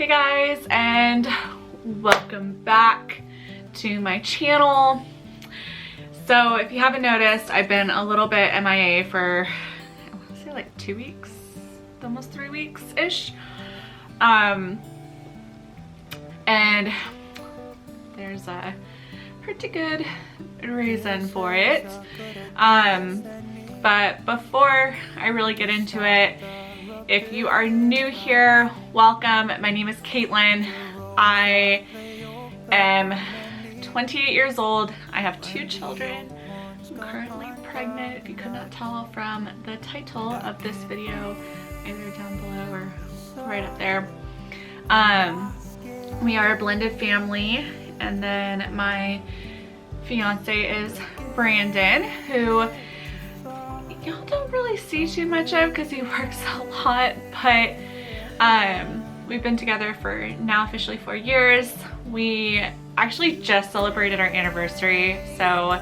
Hey guys, and welcome back to my channel. So if you haven't noticed, I've been a little bit MIA for, I want to say like 2 weeks, almost 3 weeks-ish. And there's a pretty good reason for it. But before I really get into it, if you are new here, welcome. My name is Caitlin. I am 28 years old. I have 2 children. I'm currently pregnant, if you could not tell from the title of this video, either down below or right up there. We are a blended family, and then my fiance is Brandon, who y'all don't really see too much of because he works a lot, but we've been together for now officially 4 years. We actually just celebrated our anniversary, so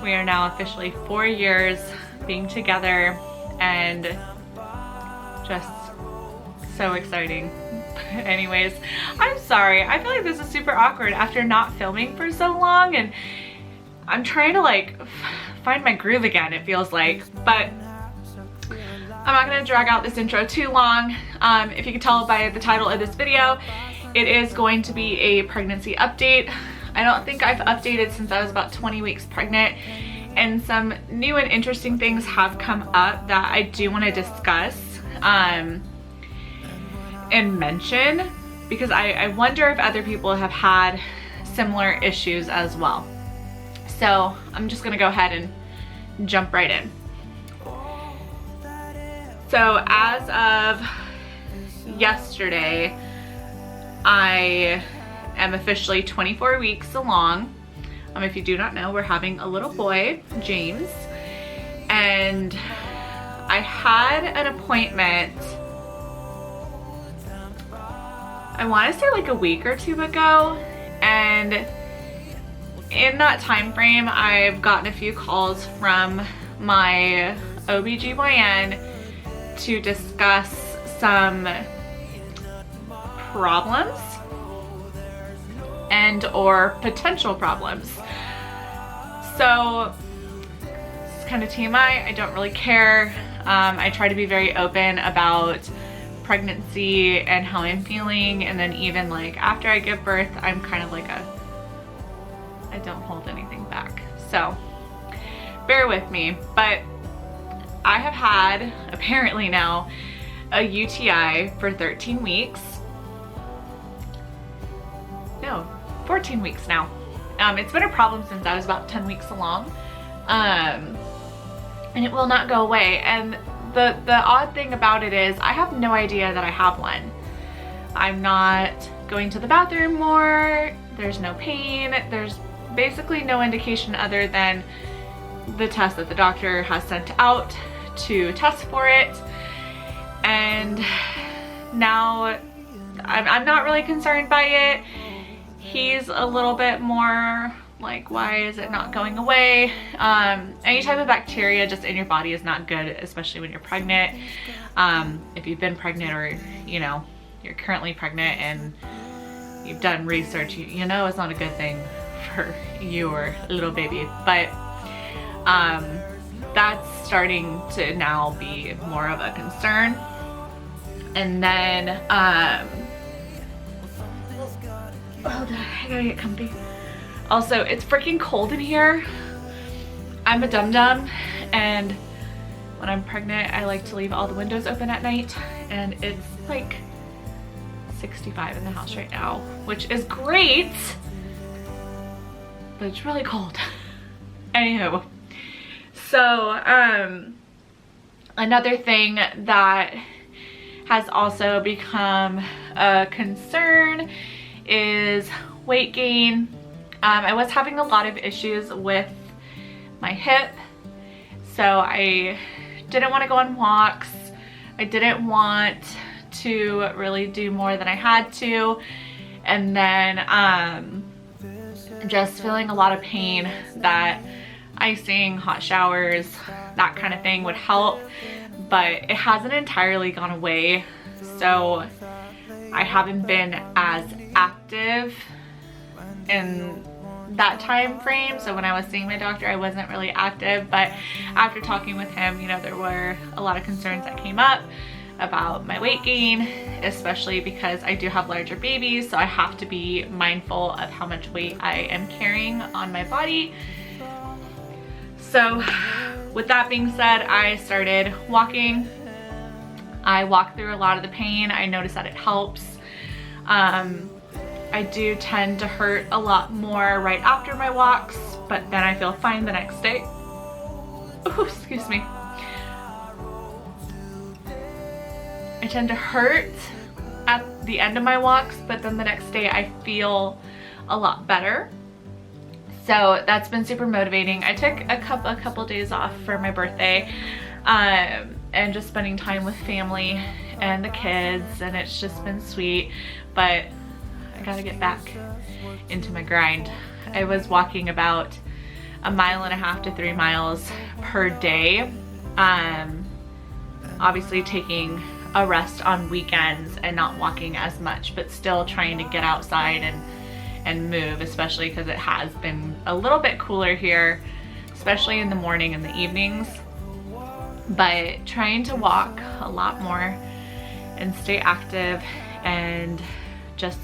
we are now officially 4 years being together, and just so exciting. Anyways, I'm sorry, I feel like this is super awkward after not filming for so long, and I'm trying to like find my groove again, it feels like, but I'm not gonna drag out this intro too long. If you can tell by the title of this video, it is going to be a pregnancy update. I don't think I've updated since I was about 20 weeks pregnant, and some new and interesting things have come up that I do want to discuss and mention, because I wonder if other people have had similar issues as well. So I'm just gonna go ahead and jump right in. So as of yesterday, I am officially 24 weeks along. If you do not know, we're having a little boy, James, and I had an appointment, I want to say like a week or 2 ago, and in that time frame, I've gotten a few calls from my OBGYN to discuss some problems and or potential problems. So it's kind of TMI, I don't really care. I try to be very open about pregnancy and how I'm feeling, and then even like after I give birth, I'm kind of like I don't hold anything back. So bear with me, but I have had apparently now a UTI for 13 weeks. No, 14 weeks now. It's been a problem since I was about 10 weeks along, and it will not go away. And the odd thing about it is I have no idea that I have one. I'm not going to the bathroom more. There's no pain. There's basically no indication other than the test that the doctor has sent out to test for it. And now I'm not really concerned by it. He's a little bit more like, why is it not going away? Any type of bacteria just in your body is not good, especially when you're pregnant. If you've been pregnant, or you know, you're currently pregnant and you've done research, you know it's not a good thing for you or little baby. But that's starting to now be more of a concern. And then hold on, I gotta get comfy. Also, it's freaking cold in here. I'm a dum-dum, and when I'm pregnant, I like to leave all the windows open at night, and it's like 65 in the house right now, which is great, but it's really cold. Anywho, so another thing that has also become a concern is weight gain. I was having a lot of issues with my hip, so I didn't want to go on walks. I didn't want to really do more than I had to, and then just feeling a lot of pain, that icing, hot showers, that kind of thing would help, but it hasn't entirely gone away. So I haven't been as active in that time frame. So when I was seeing my doctor, I wasn't really active, but after talking with him, you know, there were a lot of concerns that came up about my weight gain, especially because I do have larger babies, so I have to be mindful of how much weight I am carrying on my body. So with that being said, I started walking. I walk through a lot of the pain. I notice that it helps. I do tend to hurt a lot more right after my walks, but then I feel fine the next day. Oh, excuse me. I tend to hurt at the end of my walks, but then the next day I feel a lot better. So that's been super motivating. I took a couple days off for my birthday, and just spending time with family and the kids, and it's just been sweet, but I gotta get back into my grind. I was walking about 1.5 miles to 3 miles per day, obviously taking a rest on weekends and not walking as much, but still trying to get outside and move, especially because it has been a little bit cooler here, especially in the morning and the evenings. But trying to walk a lot more and stay active, and just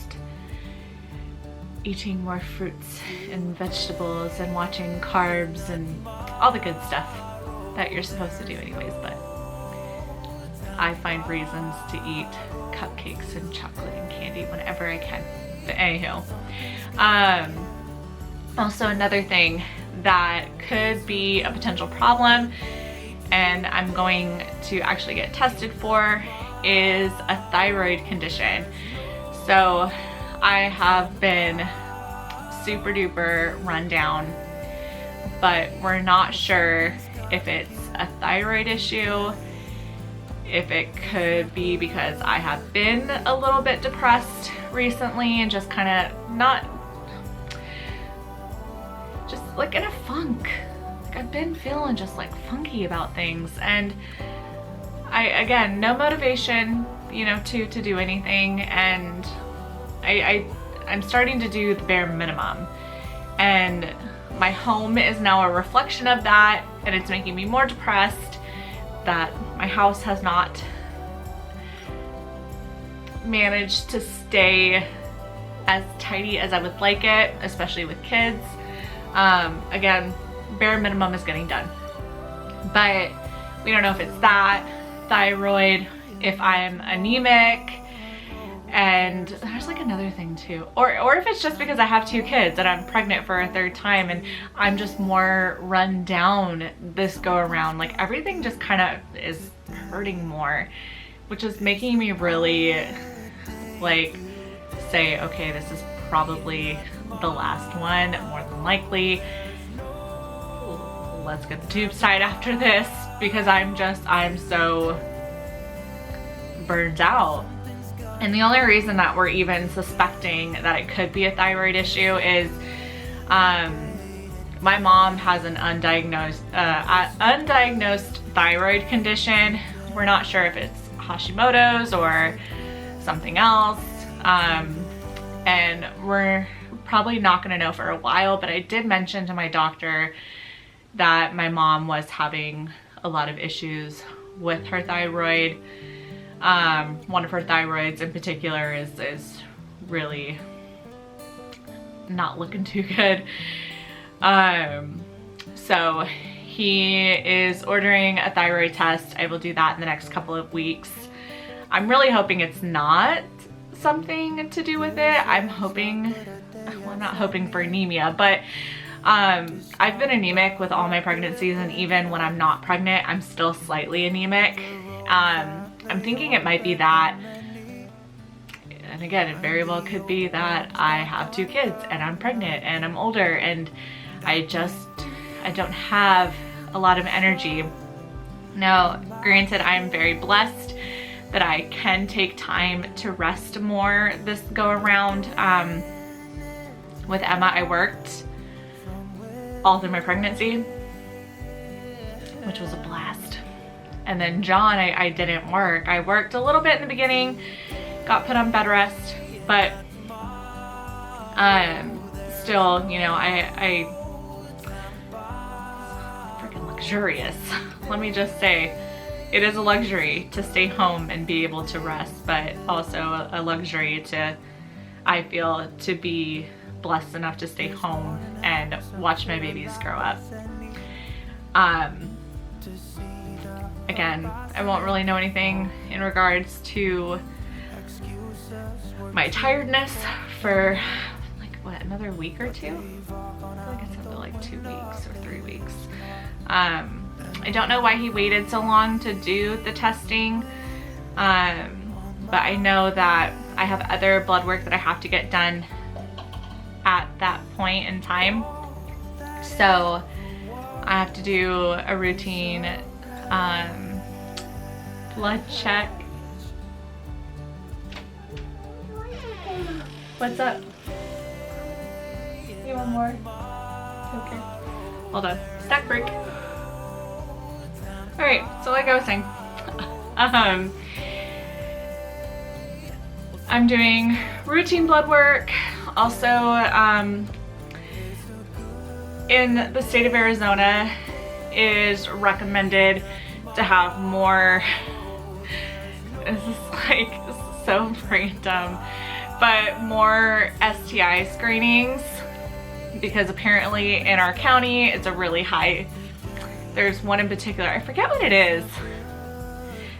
eating more fruits and vegetables and watching carbs and all the good stuff that you're supposed to do anyways. But I find reasons to eat cupcakes and chocolate and candy whenever I can. But anywho, also another thing that could be a potential problem, and I'm going to actually get tested for, is a thyroid condition. So I have been super duper run down, but we're not sure if it's a thyroid issue, if it could be because I have been a little bit depressed recently and just kind of not, just like in a funk. Like I've been feeling just like funky about things, and again, no motivation, you know, to do anything, and I'm starting to do the bare minimum, and my home is now a reflection of that, and it's making me more depressed that my house has not managed to stay as tidy as I would like it, especially with kids. Again, bare minimum is getting done, but we don't know if it's that, thyroid, if I'm anemic, and there's like another thing too, or if it's just because I have 2 kids and I'm pregnant for a 3rd time and I'm just more run down this go around. Like everything just kind of is hurting more, which is making me really like say, okay, this is probably the last one, more than likely. Let's get the tubes tied after this, because I'm so burned out. And the only reason that we're even suspecting that it could be a thyroid issue is my mom has an undiagnosed thyroid condition. We're not sure if it's Hashimoto's or something else, and we're probably not going to know for a while, but I did mention to my doctor that my mom was having a lot of issues with her thyroid. One of her thyroids in particular is really not looking too good. So he is ordering a thyroid test. I will do that in the next couple of weeks. I'm really hoping it's not something to do with it. I'm hoping, well, I'm not hoping for anemia, but I've been anemic with all my pregnancies, and even when I'm not pregnant, I'm still slightly anemic. I'm thinking it might be that, and again, it very well could be that I have 2 kids and I'm pregnant and I'm older, and I don't have a lot of energy. Now, granted, I'm very blessed that I can take time to rest more this go around. With Emma, I worked all through my pregnancy, which was a blast. And then John, I didn't work. I worked a little bit in the beginning, got put on bed rest, but still, you know, I freaking luxurious. Let me just say, it is a luxury to stay home and be able to rest, but also a luxury to, I feel, to be blessed enough to stay home and watch my babies grow up. Again, I won't really know anything in regards to my tiredness for like, what, another week or two? I feel like I said like 2 weeks or 3 weeks. I don't know why he waited so long to do the testing, but I know that I have other blood work that I have to get done at that point in time. So I have to do a routine blood check. What's up? You want more? Okay. Hold on. Snack break. Alright, so like I was saying, I'm doing routine blood work. Also, in the state of Arizona, it is recommended to have more, this is so random, but more STI screenings, because apparently in our county it's a really high. There's one in particular, I forget what it is.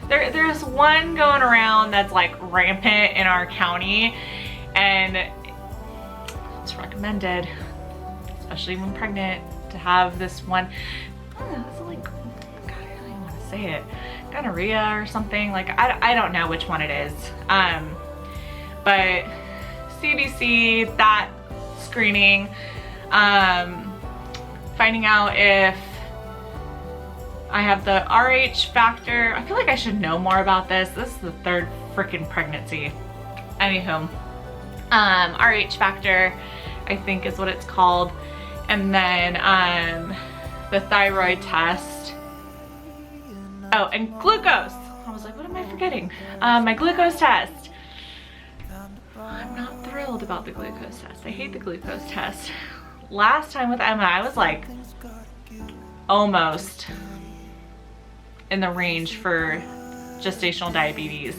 There's one going around that's like rampant in our county, and it's recommended, especially when pregnant, to have this one. It's like, God, I don't even want to say it. Gonorrhea or something. Like, I don't know which one it is. But CBC, that screening, finding out if I have the RH factor. I feel like I should know more about this. This is the third freaking pregnancy. Anywho, RH factor, I think is what it's called. And then the thyroid test. Oh, and glucose. I was like, what am I forgetting? My glucose test. I'm not thrilled about the glucose test. I hate the glucose test. Last time with Emma, I was like almost in the range for gestational diabetes.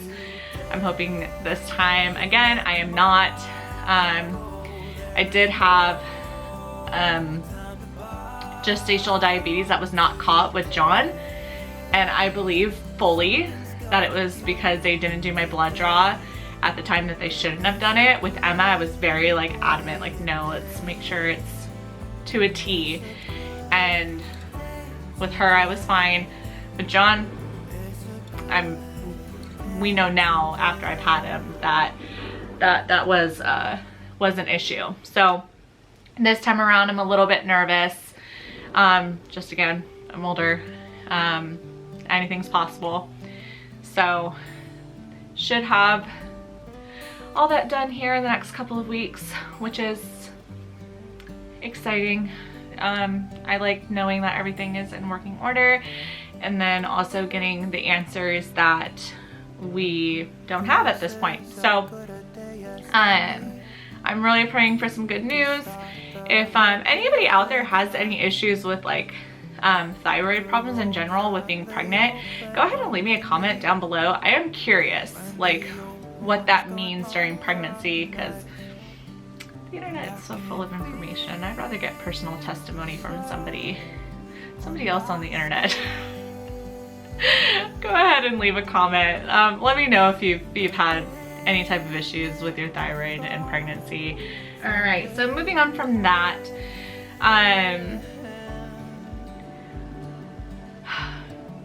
I'm hoping this time, again, I am not. I did have gestational diabetes that was not caught with John, and I believe fully that it was because they didn't do my blood draw at the time that they shouldn't have done it. With Emma, I was very like adamant, like, no, let's make sure it's to a T. And with her, I was fine. With John, we know now after I've had him that was an issue. So this time around, I'm a little bit nervous. Just again, I'm older. Anything's possible. So should have all that done here in the next couple of weeks, which is exciting. I like knowing that everything is in working order, and then also getting the answers that we don't have at this point. So I'm really praying for some good news. If anybody out there has any issues with like thyroid problems in general with being pregnant, go ahead and leave me a comment down below. I am curious like what that means during pregnancy, because the internet is so full of information. I'd rather get personal testimony from somebody else on the internet. Go ahead and leave a comment. Let me know if you've had any type of issues with your thyroid and pregnancy. All right, so moving on from that,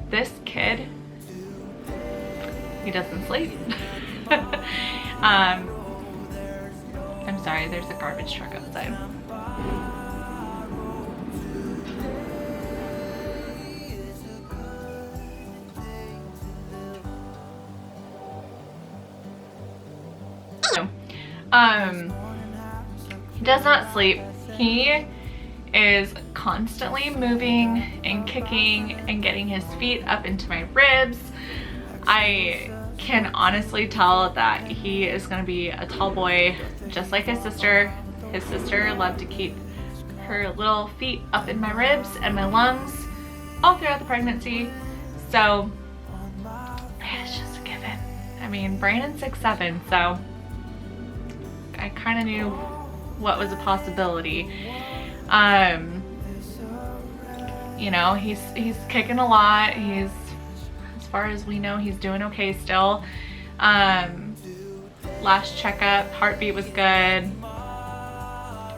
this kid, he doesn't sleep. I'm sorry, there's a garbage truck outside. He does not sleep. He is constantly moving and kicking and getting his feet up into my ribs. I can honestly tell that he is going to be a tall boy, just like his sister. His sister loved to keep her little feet up in my ribs and my lungs all throughout the pregnancy. So it's just a given. I mean, Brandon's 6'7", so I kind of knew what was a possibility. You know, he's kicking a lot. He's, as far as we know, he's doing okay still. Last checkup, heartbeat was good.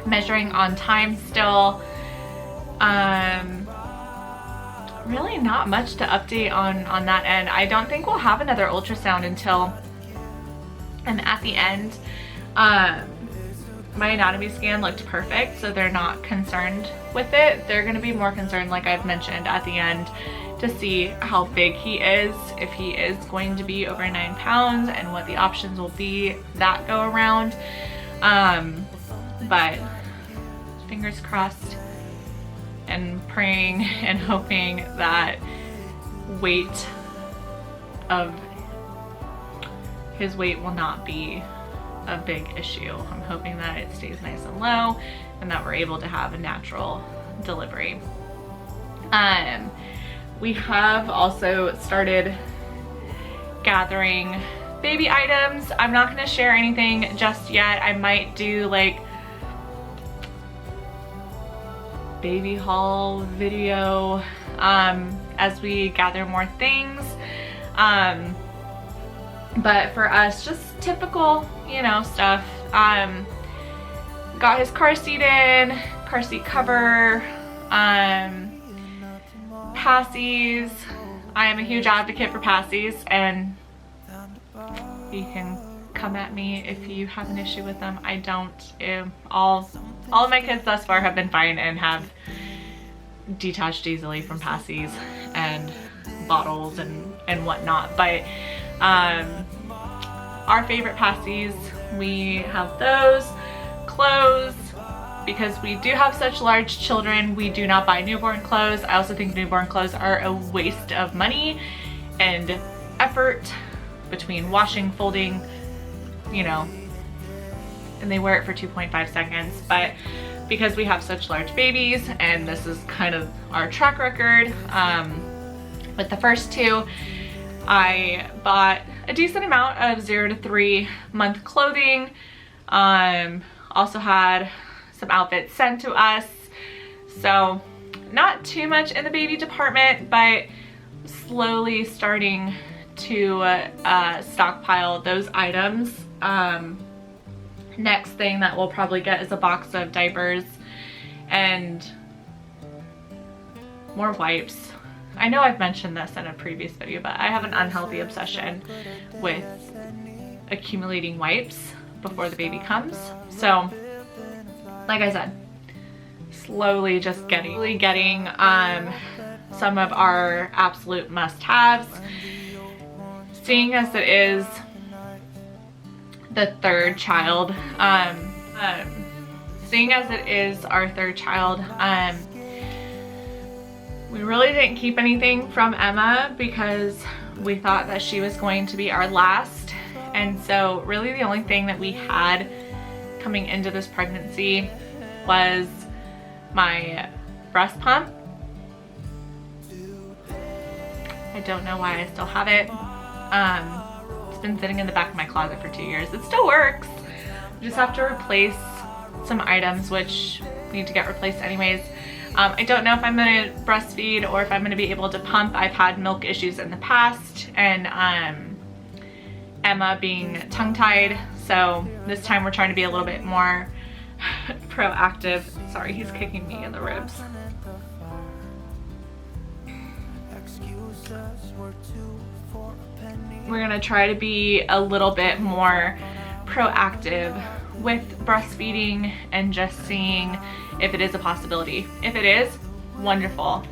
Measuring on time still. Really not much to update on that end. I don't think we'll have another ultrasound until I'm at the end. My anatomy scan looked perfect, so they're not concerned with it. They're going to be more concerned, like I've mentioned, at the end to see how big he is, if he is going to be over 9 pounds, and what the options will be that go around. But fingers crossed and praying and hoping that his weight will not be a big issue. I'm hoping that it stays nice and low and that we're able to have a natural delivery. We have also started gathering baby items. I'm not going to share anything just yet. I might do like baby haul video as we gather more things. But for us, just typical, you know, stuff. Got his car seat in, car seat cover, passies. I am a huge advocate for passies, and you can come at me if you have an issue with them. I don't. All of my kids thus far have been fine and have detached easily from passies and bottles and whatnot. But our favorite passies, we have those. Clothes, because we do have such large children, we do not buy newborn clothes. I also think newborn clothes are a waste of money and effort between washing, folding, you know, and they wear it for 2.5 seconds. But because we have such large babies, and this is kind of our track record, with the first two, I bought a decent amount of 0 to 3 month clothing. Also had some outfits sent to us. So not too much in the baby department, but slowly starting to stockpile those items. Next thing that we'll probably get is a box of diapers and more wipes. I know I've mentioned this in a previous video, but I have an unhealthy obsession with accumulating wipes before the baby comes. So, like I said, slowly just getting some of our absolute must-haves. Seeing as it is the third child, seeing as it is our third child, we really didn't keep anything from Emma because we thought that she was going to be our last. And so really the only thing that we had coming into this pregnancy was my breast pump. I don't know why I still have it. It's been sitting in the back of my closet for 2 years. It still works. I just have to replace some items which need to get replaced anyways. I don't know if I'm gonna breastfeed or if I'm gonna be able to pump. I've had milk issues in the past, and Emma being tongue-tied, so this time we're trying to be a little bit more proactive. Sorry, he's kicking me in the ribs. We're gonna try to be a little bit more proactive with breastfeeding and just seeing if it is a possibility. If it is, wonderful.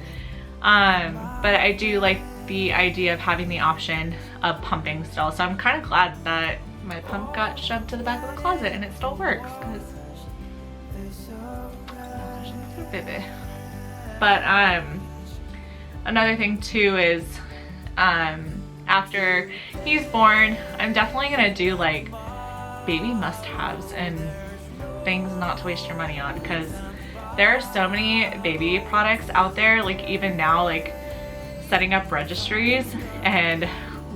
But I do like the idea of having the option of pumping still. So I'm kind of glad that my pump got shoved to the back of the closet and it still works, because but another thing too is after he's born, I'm definitely gonna do like baby must-haves and things not to waste your money on, because there are so many baby products out there. Like even now, like setting up registries and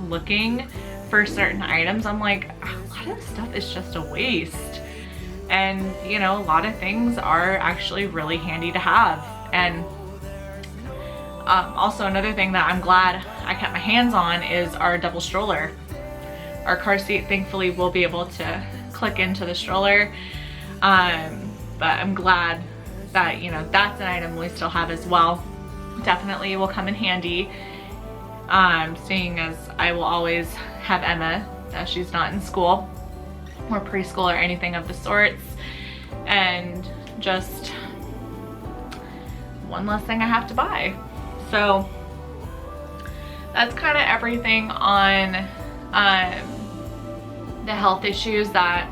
looking for certain items, I'm like, a lot of stuff is just a waste. And you know, a lot of things are actually really handy to have. And also another thing that I'm glad I kept my hands on is our double stroller. Our car seat thankfully will be able to click into the stroller, but I'm glad that, you know, that's an item we still have as well. Definitely will come in handy, seeing as I will always have Emma as she's not in school or preschool or anything of the sorts, and just one less thing I have to buy. So that's kind of everything on the health issues that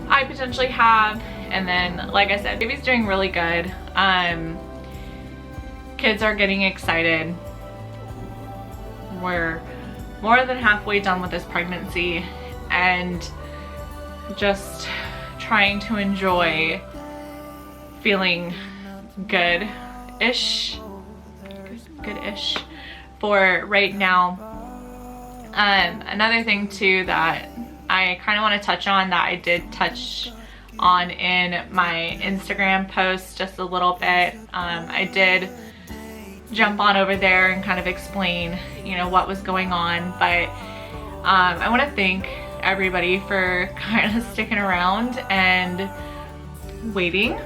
I potentially have. And then, like I said, baby's doing really good. Kids are getting excited. We're more than halfway done with this pregnancy, and just trying to enjoy feeling good-ish for right now. Another thing too that I kind of want to touch on, that I did touch on in my Instagram post just a little bit. I did jump on over there and kind of explain, you know, what was going on, but I want to thank everybody for kind of sticking around and waiting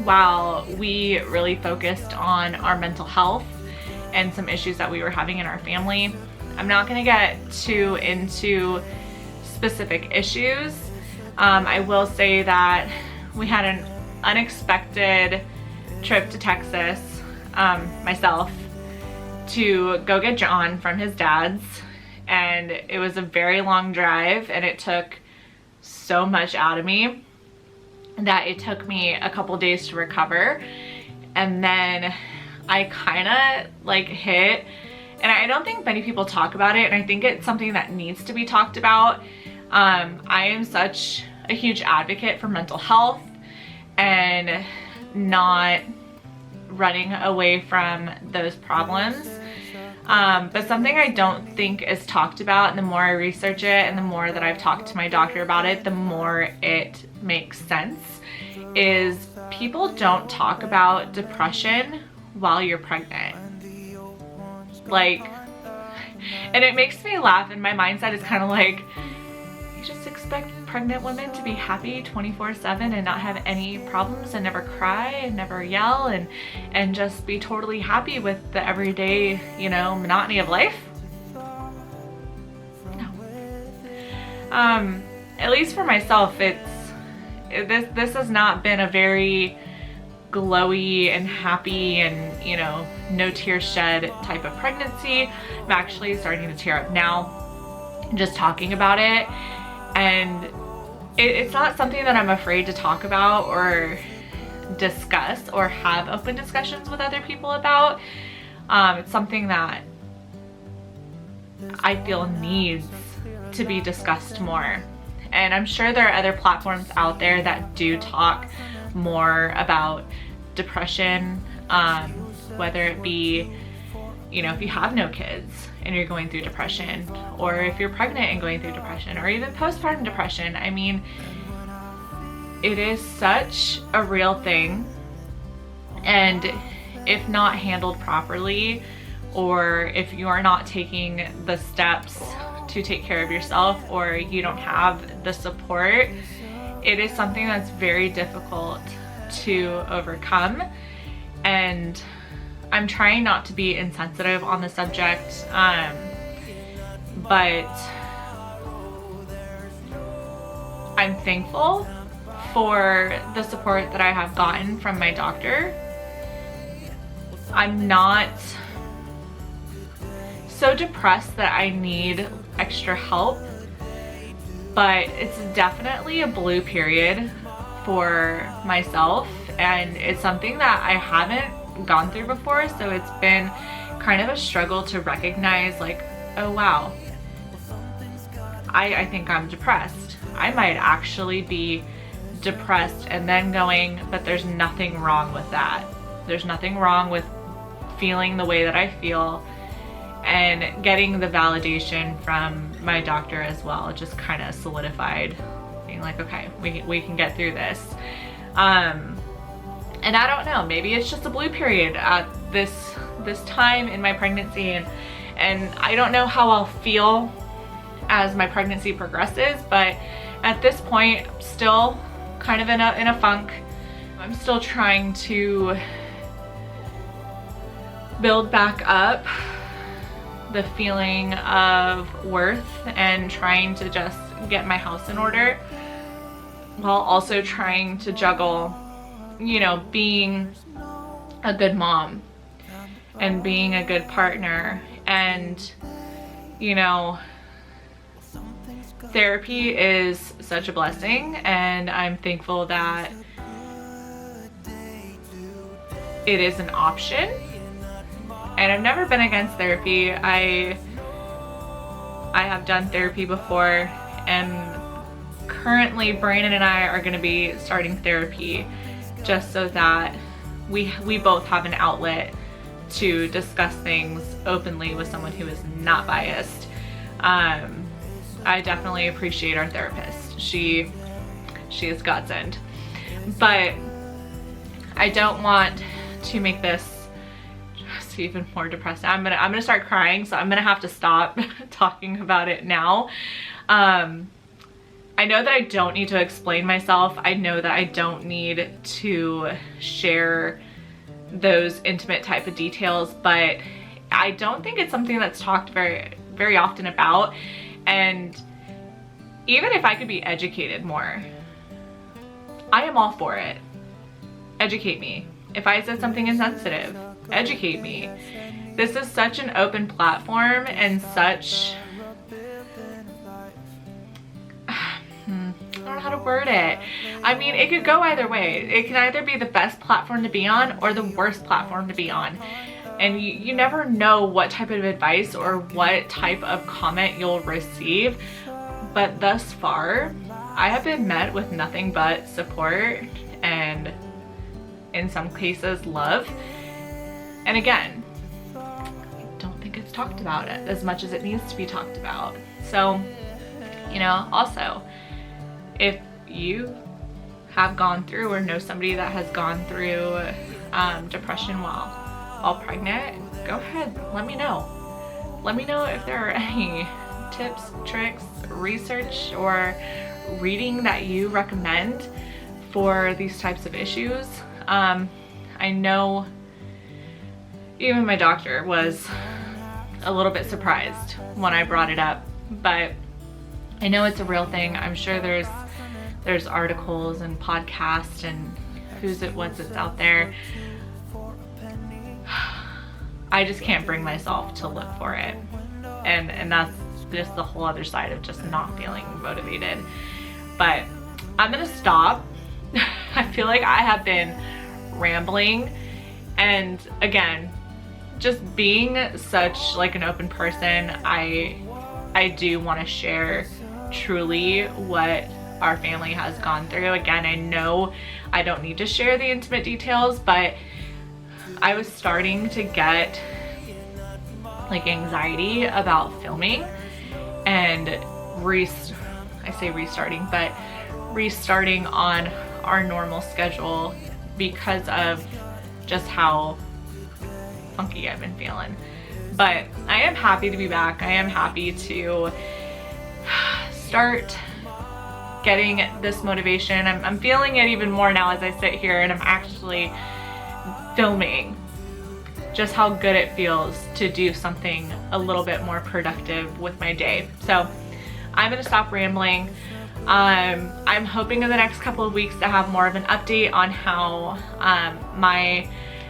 while we really focused on our mental health and some issues that we were having in our family. I'm not going to get too into specific issues. I will say that we had an unexpected trip to Texas, myself, to go get John from his dad's, and it was a very long drive, and it took so much out of me that it took me a couple days to recover. And then I kind of like hit, and I don't think many people talk about it, and I think it's something that needs to be talked about. I am such a huge advocate for mental health and not running away from those problems. But something I don't think is talked about, and the more I research it and the more that I've talked to my doctor about it, the more it makes sense, is people don't talk about depression while you're pregnant. Like, and it makes me laugh, and my mindset is kind of like, you just expect pregnant women to be happy 24/7 and not have any problems and never cry and never yell and just be totally happy with the everyday, you know, monotony of life? No. At least for myself, this has not been a very glowy and happy and, you know, no tears shed type of pregnancy. I'm actually starting to tear up now just talking about it. And it's not something that I'm afraid to talk about or discuss or have open discussions with other people about. It's something that I feel needs to be discussed more. And I'm sure there are other platforms out there that do talk more about depression, whether it be, you know, if you have no kids and you're going through depression, or if you're pregnant and going through depression, or even postpartum depression. I mean, it is such a real thing, and if not handled properly, or if you are not taking the steps to take care of yourself, or you don't have the support, it is something that's very difficult to overcome. And I'm trying not to be insensitive on the subject, but I'm thankful for the support that I have gotten from my doctor. I'm not so depressed that I need extra help, but it's definitely a blue period for myself, and it's something that I haven't gone through before, so it's been kind of a struggle to recognize, like, oh wow, I think I'm depressed. I might actually be depressed and then going, but there's nothing wrong with that. There's nothing wrong with feeling the way that I feel, and getting the validation from my doctor as well. It just kind of solidified being like, okay, we can get through this. And I don't know, maybe it's just a blue period at this time in my pregnancy, and I don't know how I'll feel as my pregnancy progresses, but at this point, I'm still kind of in a funk. I'm still trying to build back up the feeling of worth and trying to just get my house in order, while also trying to juggle, you know, being a good mom and being a good partner. And, you know, therapy is such a blessing, and I'm thankful that it is an option. And I've never been against therapy. I have done therapy before, and currently Brandon and I are going to be starting therapy just so that we both have an outlet to discuss things openly with someone who is not biased. I definitely appreciate our therapist. She is godsend. But I don't want to make this just even more depressed. I'm gonna start crying, so I'm gonna have to stop talking about it now. I know that I don't need to explain myself. I know that I don't need to share those intimate type of details, but I don't think it's something that's talked very often about. And even if I could be educated more, I am all for it. Educate me. If I said something insensitive, educate me. This is such an open platform and such, I don't know how to word it. I mean, it could go either way. It can either be the best platform to be on or the worst platform to be on. And you never know what type of advice or what type of comment you'll receive. But thus far, I have been met with nothing but support and, in some cases, love. And again, I don't think it's talked about as much as it needs to be talked about. So, you know, also, if you have gone through or know somebody that has gone through depression while pregnant, go ahead, let me know. Let me know if there are any tips, tricks, research, or reading that you recommend for these types of issues. I know even my doctor was a little bit surprised when I brought it up, but I know it's a real thing. I'm sure there's articles and podcasts and what's out there. I just can't bring myself to look for it. And that's just the whole other side of just not feeling motivated. But I'm gonna stop. I feel like I have been rambling, and again, just being such like an open person, I do want to share truly what our family has gone through. Again, I know I don't need to share the intimate details, but I was starting to get like anxiety about filming and restarting on our normal schedule because of just how funky I've been feeling. But I am happy to be back. I am happy to start getting this motivation. I'm feeling it even more now as I sit here and I'm actually filming, just how good it feels to do something a little bit more productive with my day. So I'm gonna stop rambling. I'm hoping in the next couple of weeks to have more of an update on how my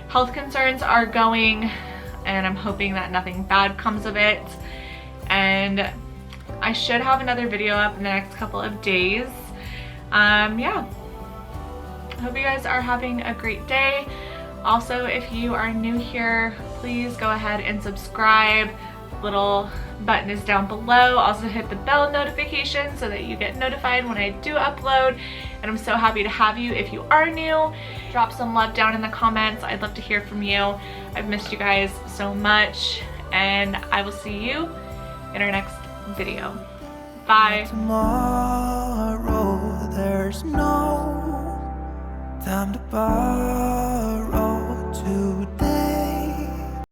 health concerns are going, and I'm hoping that nothing bad comes of it. And I should have another video up in the next couple of days. Yeah, I hope you guys are having a great day. Also, if you are new here, please go ahead and subscribe, little button is down below. Also hit the bell notification so that you get notified when I do upload. And I'm so happy to have you. If you are new, drop some love down in the comments. I'd love to hear from you. I've missed you guys so much, and I will see you in our next video. Bye. Tomorrow, there's no time to buy.